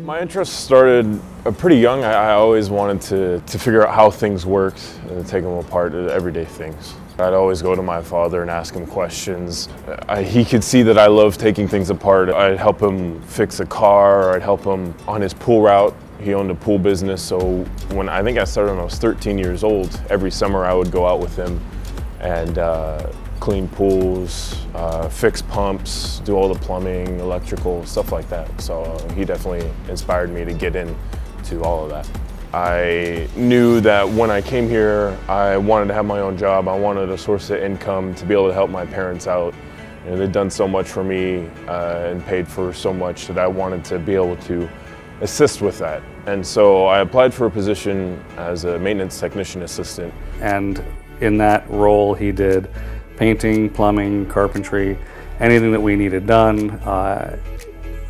My interest started pretty young. I always wanted to figure out how things worked and take them apart, everyday things. I'd always go to my father and ask him questions. He could see that I love taking things apart. I'd help him fix a car, or I'd help him on his pool route. He owned a pool business, so I think I started when I was 13 years old. Every summer I would go out with him and clean pools, fix pumps, do all the plumbing, electrical, stuff like that. So he definitely inspired me to get into all of that. I knew that when I came here, I wanted to have my own job. I wanted a source of income to be able to help my parents out. And they'd done so much for me and paid for so much that I wanted to be able to assist with that. And so I applied for a position as a maintenance technician assistant. And in that role, he did painting, plumbing, carpentry, anything that we needed done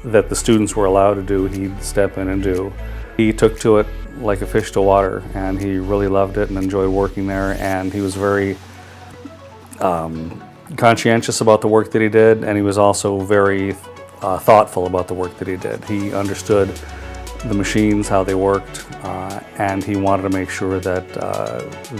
that the students were allowed to do, he'd step in and do. He took to it like a fish to water, and he really loved it and enjoyed working there, and he was very conscientious about the work that he did, and he was also very thoughtful about the work that he did. He understood the machines, how they worked, and he wanted to make sure that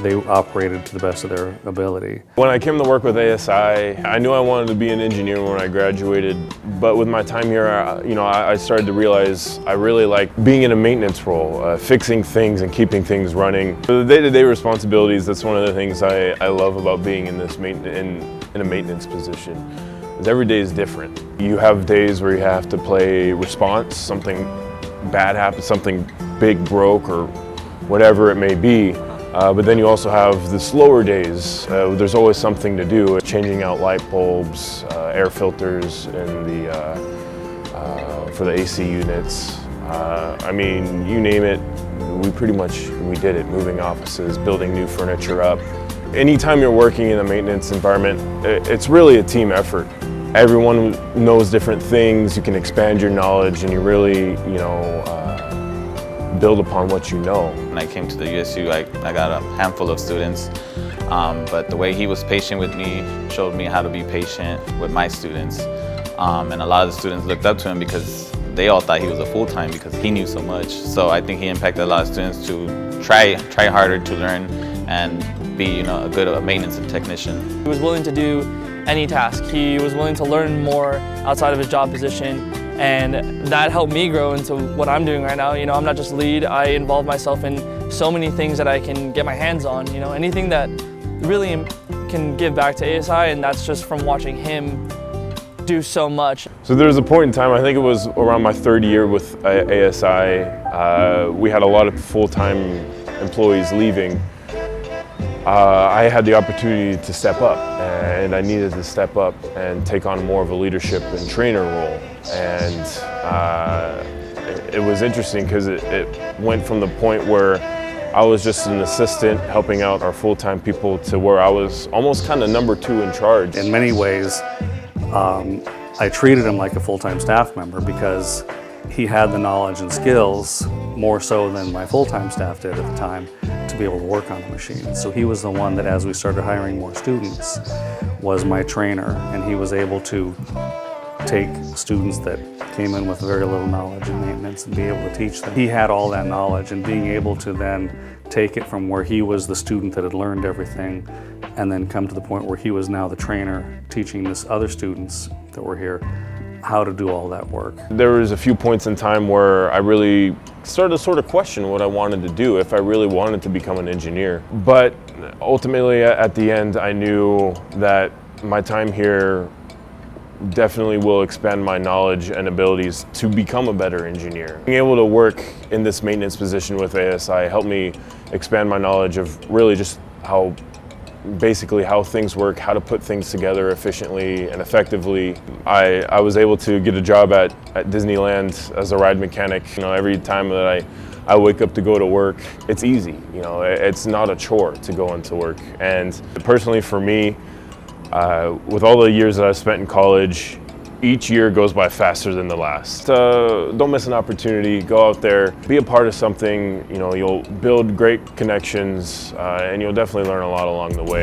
they operated to the best of their ability. When I came to work with ASI, I knew I wanted to be an engineer when I graduated, but with my time here, I started to realize I really like being in a maintenance role, fixing things and keeping things running. The day-to-day responsibilities, that's one of the things I love about being in this in a maintenance position. Every day is different. You have days where you have to play response, something bad happens, something big broke or whatever it may be. But then you also have the slower days. There's always something to do, changing out light bulbs, air filters in for the AC units. I mean, you name it, we did it, moving offices, building new furniture up. Anytime you're working in a maintenance environment, it's really a team effort. Everyone knows different things, you can expand your knowledge, and you really, build upon what you know. When I came to the USU, I got a handful of students, but the way he was patient with me showed me how to be patient with my students. And a lot of the students looked up to him because they all thought he was a full-time because he knew so much. So I think he impacted a lot of students to try harder to learn and be a good maintenance technician. He was willing to do any task. He was willing to learn more outside of his job position, and that helped me grow into what I'm doing right now. I'm not just lead, I involve myself in so many things that I can get my hands on, anything that really can give back to ASI, and that's just from watching him do so much. So there was a point in time, I think it was around my third year with ASI, we had a lot of full-time employees leaving. I had the opportunity to step up, and I needed to step up and take on more of a leadership and trainer role. And it was interesting because it went from the point where I was just an assistant helping out our full-time people to where I was almost kind of number two in charge. In many ways, I treated him like a full-time staff member because he had the knowledge and skills, more so than my full-time staff did at the time, to be able to work on the machine. So he was the one that, as we started hiring more students, was my trainer, and he was able to take students that came in with very little knowledge in maintenance and be able to teach them. He had all that knowledge, and being able to then take it from where he was the student that had learned everything and then come to the point where he was now the trainer teaching this other students that were here how to do all that work. There was a few points in time where I really started to sort of question what I wanted to do, if I really wanted to become an engineer. But ultimately at the end, I knew that my time here definitely will expand my knowledge and abilities to become a better engineer. Being able to work in this maintenance position with ASI helped me expand my knowledge of really just basically how things work, how to put things together efficiently and effectively. I was able to get a job at Disneyland as a ride mechanic. Every time that I wake up to go to work, it's easy. It's not a chore to go into work. And personally for me, with all the years that I've spent in college, each year goes by faster than the last. Don't miss an opportunity, go out there, be a part of something, you'll build great connections, and you'll definitely learn a lot along the way.